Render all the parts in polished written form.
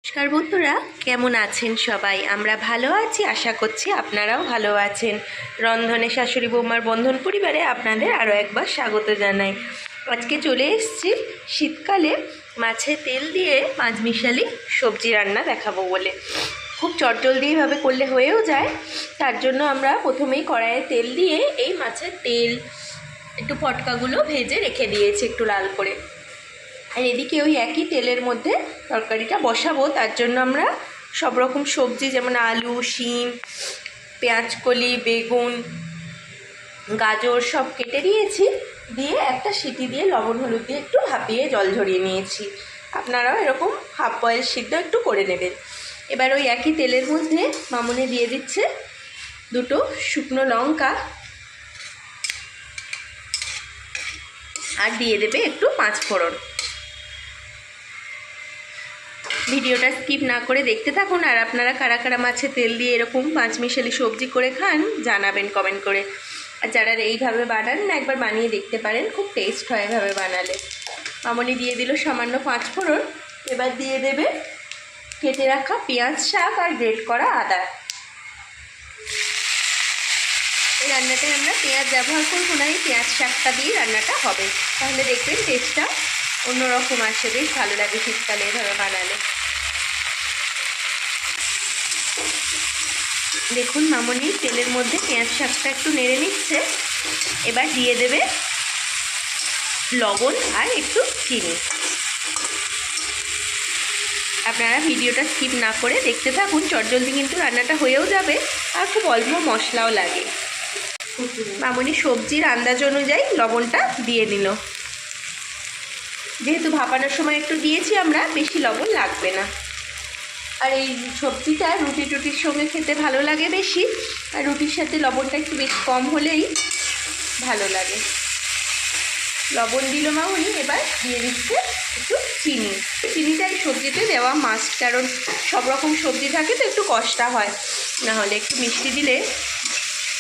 নমস্কার বন্ধুরা, কেমন আছেন সবাই? আমরা ভালো আছি, আশা করছি আপনারাও ভালো আছেন। রন্ধনে শাশুড়ি বৌমার বন্ধন পরিবারে আপনাদের আরও একবার স্বাগত জানাই। আজকে চলে এসেছি শীতকালে মাছে তেল দিয়ে পাঁচমিশালি সবজি রান্না দেখাবো বলে। খুব চটজলদিভাবে করলে হয়েও যায়। তার জন্য আমরা প্রথমেই কড়াইয়ে তেল দিয়ে এই মাছের তেল একটু পটকাগুলো ভেজে রেখে দিয়েছি একটু লাল করে। আর এদিকে ওই একই তেলের মধ্যে তরকারিটা বসাবো। তার জন্য আমরা সব রকম সবজি যেমন আলু, শিম, পেঁয়াজকলি, বেগুন, গাজর সব কেটে দিয়েছি। দিয়ে একটা সিটি দিয়ে লবণ হলুদ দিয়ে একটু ভাপিয়ে জল ঝরিয়ে নিয়েছি। আপনারাও এরকম হাফ বয়েল সিদ্ধ একটু করে নেবেন। এবার ওই একই তেলের মধ্যে মামুনি দিয়ে দিচ্ছে দুটো শুকনো লঙ্কা, আর দিয়ে দেবে একটু পাঁচফোড়ন। ভিডিওটা স্কিপ না করে দেখতে থাকুন। আর আপনারা কারা কারা মাছে তেল দিয়ে এরকম পাঁচমিশালি সবজি করে খান জানাবেন কমেন্ট করে। আর যারা এইভাবে বানান না, একবার বানিয়ে দেখতে পারেন, খুব টেস্ট হয় এভাবে বানালে। মামনি দিয়ে দিল সামান্য পাঁচফোড়ন। এবার দিয়ে দেবে কেটে রাখা পেঁয়াজ শাক আর গ্রেট করা আদা। এই রান্নাটায় আমরা পেঁয়াজ ব্যবহার করবো না, এই পেঁয়াজ শাকটা দিয়ে রান্নাটা হবে। তাহলে দেখবেন টেস্টটা অন্যরকম আসে, বেশ ভালো লাগে শীতকালে এভাবে বানালে। দেখুন মামনি তেলের মধ্যে পেঁয়াজ শাকটা একটু নেড়ে নিচ্ছে। এবার দিয়ে দেবে লবণ আর একটু চিনি। আপনারা ভিডিওটা স্কিপ না করে দেখতে থাকুন, চটজলদি কিন্তু রান্নাটা হয়েও যাবে আর খুব অল্প মশলাও লাগে। মামনি সবজির আন্দাজ অনুযায়ী লবণটা দিয়ে নিল। যেহেতু ভাপানোর সময় একটু দিয়েছি আমরা, বেশি লবণ লাগবে না। আর এই সবজিটা রুটি টুটির সঙ্গে খেতে ভালো লাগে বেশি, আর রুটির সাথে লবণটা একটু বেশি কম হলেই ভালো লাগে। লবণ দিল মামনি। এবার দিয়ে দিচ্ছে একটু চিনি। চিনিটা এই সবজিতে দেওয়া মাস্ট, কারণ সব রকম সবজি থাকে তো একটু কষ্টা হয়, না হলে একটু মিষ্টি দিলে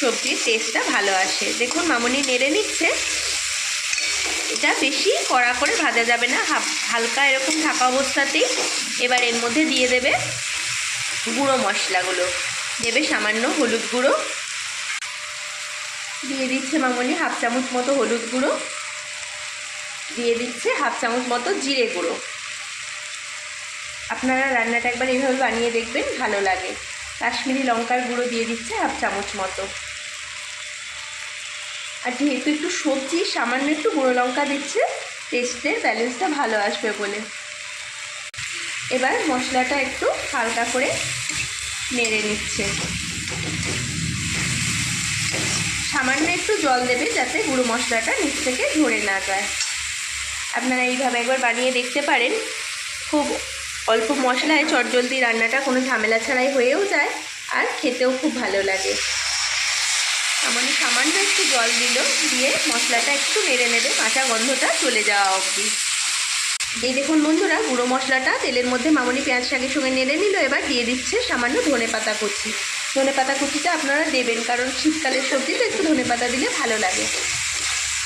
সবজির টেস্টটা ভালো আসে। দেখুন মামনি নেড়ে নিচ্ছে। এটা বেশি কড়া করে ভাজা যাবে না, হালকা এরকম থাকা অবস্থাতেই এবার এর মধ্যে দিয়ে দেবে গুঁড়ো মশলাগুলো। দেবে সামান্য হলুদ গুঁড়ো, দিয়ে দিচ্ছে মামনি হাফ চামচ মতো হলুদ গুঁড়ো, দিয়ে দিচ্ছে হাফ চামচ মতো জিরে গুঁড়ো। আপনারা রান্নাটা একবার এইভাবে বানিয়ে দেখবেন, ভালো লাগে। কাশ্মীরি লঙ্কার গুঁড়ো দিয়ে দিচ্ছে হাফ চামচ মতো। আর যেহেতু একটু সবজি, সামান্য একটু গুঁড়ো লঙ্কা দিচ্ছে, টেস্টের ব্যালেন্সটা ভালো আসবে বলে। এবার মশলাটা একটু হালকা করে নেড়ে নিচ্ছে। সামান্য একটু জল দেবে যাতে গুঁড়ো মশলাটা নিচ থেকে ঝরে না যায়। আপনারা এইভাবে একবার বানিয়ে দেখতে পারেন। খুব অল্প মশলায় চটজলদি রান্নাটা কোনো ঝামেলা ছাড়াই হয়েও যায়, আর খেতেও খুব ভালো লাগে। মানে সামান্য একটু জল দিল, দিয়ে মশলাটা একটু নেড়ে নেবে কাঁচা গন্ধটা চলে যাওয়া অবধি। এই দেখুন বন্ধুরা, গুঁড়ো মশলাটা তেলের মধ্যে মামনি পেঁয়াজ শাকের সঙ্গে নেড়ে নিল। এবার দিয়ে দিচ্ছে সামান্য ধনেপাতা কুচি। ধনেপাতা কুচিটা আপনারা দেবেন, কারণ শীতকালের সবজিতে একটু ধনেপাতা দিলে ভালো লাগে।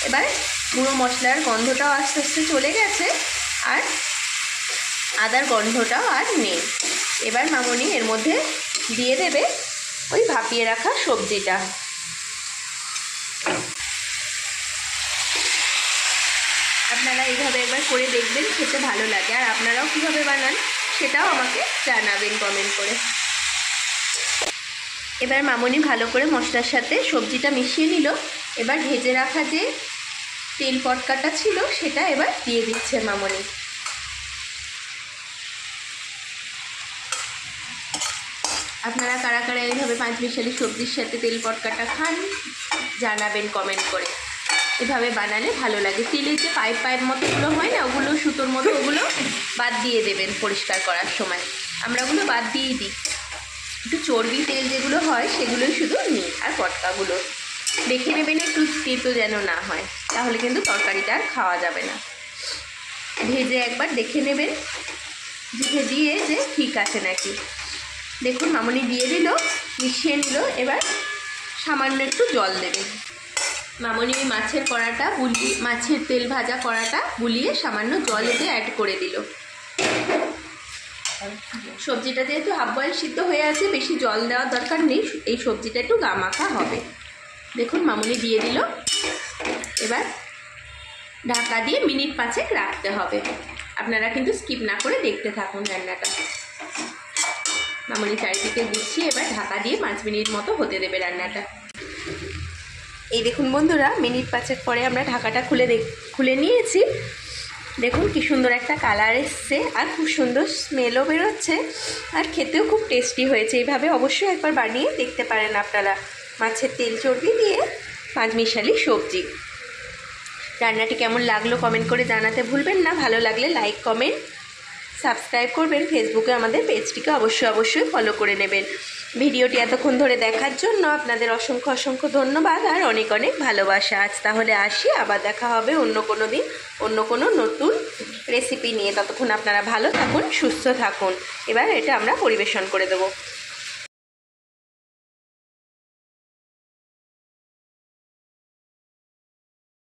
এবার গুঁড়ো মশলার গন্ধটাও আস্তে আস্তে চলে গেছে, আর আদার গন্ধটাও আর নেই। এবার মামনি এর মধ্যে দিয়ে দেবে ওই ভাপিয়ে রাখা সবজিটা। আপনারা এইভাবে একবার করে দেখবেন, খেতে ভালো লাগে। আর আপনারাও কীভাবে বানান সেটাও আমাকে জানাবেন কমেন্ট করে। এবার মামনি ভালো করে মশলার সাথে সবজিটা মিশিয়ে নিল। এবার ভেজে রাখা যে তেল পটকাটা ছিল সেটা এবার দিয়ে দিচ্ছে মামনি। আপনারা কারা কারা এইভাবে পাঁচমিশালি সবজির সাথে তেল পটকাটা খান জানাবেন কমেন্ট করে। এভাবে বানালে ভালো লাগে। তেলের যে পাইপ পাইপ মতোগুলো হয় না, ওগুলো সুতোর মতো, ওগুলো বাদ দিয়ে দেবেন পরিষ্কার করার সময়। আমরা ওগুলো বাদ দিয়েই দিই। একটু চর্বি তেল যেগুলো হয় সেগুলোই শুধু নিই, আর পটকাগুলো দেখে নেবেন একটু তেতো যেন না হয়, তাহলে কিন্তু তরকারিটা আর খাওয়া যাবে না। ভেজে একবার দেখে নেবেন জিভে দিয়ে যে ঠিক আছে নাকি। দেখুন মামনি দিয়ে দিল, মিশিয়ে নিল। এবার সামান্য একটু জল দেবেন। মামনি ওই মাছের কড়াটা মাছের তেল ভাজা কড়াটা বুলিয়ে সামান্য জল এতে অ্যাড করে দিল। সবজিটা যেহেতু হাফ বয়েল সিদ্ধ হয়ে আছে, বেশি জল দেওয়ার দরকার নেই, এই সবজিটা একটু গামাখা হবে। দেখুন মামুনি দিয়ে দিল। এবার ঢাকা দিয়ে মিনিট 5 রাখতে হবে। আপনারা কিন্তু স্কিপ না করে দেখতে থাকুন রান্নাটা। মামুনি চারিদিকে দিচ্ছি, এবার ঢাকা দিয়ে 5 মিনিট মতো হতে দেবে রান্নাটা। এই দেখুন বন্ধুরা, মিনিট 5 পরে আমরা ঢাকাটা খুলে নিয়েছি। দেখুন কি সুন্দর একটা কালার এসছে, আর খুব সুন্দর স্মেলও বেরোচ্ছে, আর খেতেও খুব টেস্টি হয়েছে। এইভাবে অবশ্যই একবার বানিয়ে দেখতে পারেন আপনারা। মাছের তেল চর্বি দিয়ে পাঁচমিশালি সবজি। রান্নাটি কেমন লাগলো কমেন্ট করে জানাতে ভুলবেন না। ভালো লাগলে লাইক কমেন্ট সাবস্ক্রাইব করবেন। ফেসবুকে আমাদের পেজটিকে অবশ্যই ফলো করে নেবেন। ভিডিওটি এতক্ষণ ধরে দেখার জন্য আপনাদের অসংখ্য ধন্যবাদ আর অনেক ভালোবাসা। আজ তাহলে আসি, আবার দেখা হবে অন্য কোনো দিন অন্য কোনো নতুন রেসিপি নিয়ে। ততক্ষণ আপনারা ভালো থাকুন, সুস্থ থাকুন। এবার এটা আমরা পরিবেশন করে দেবো।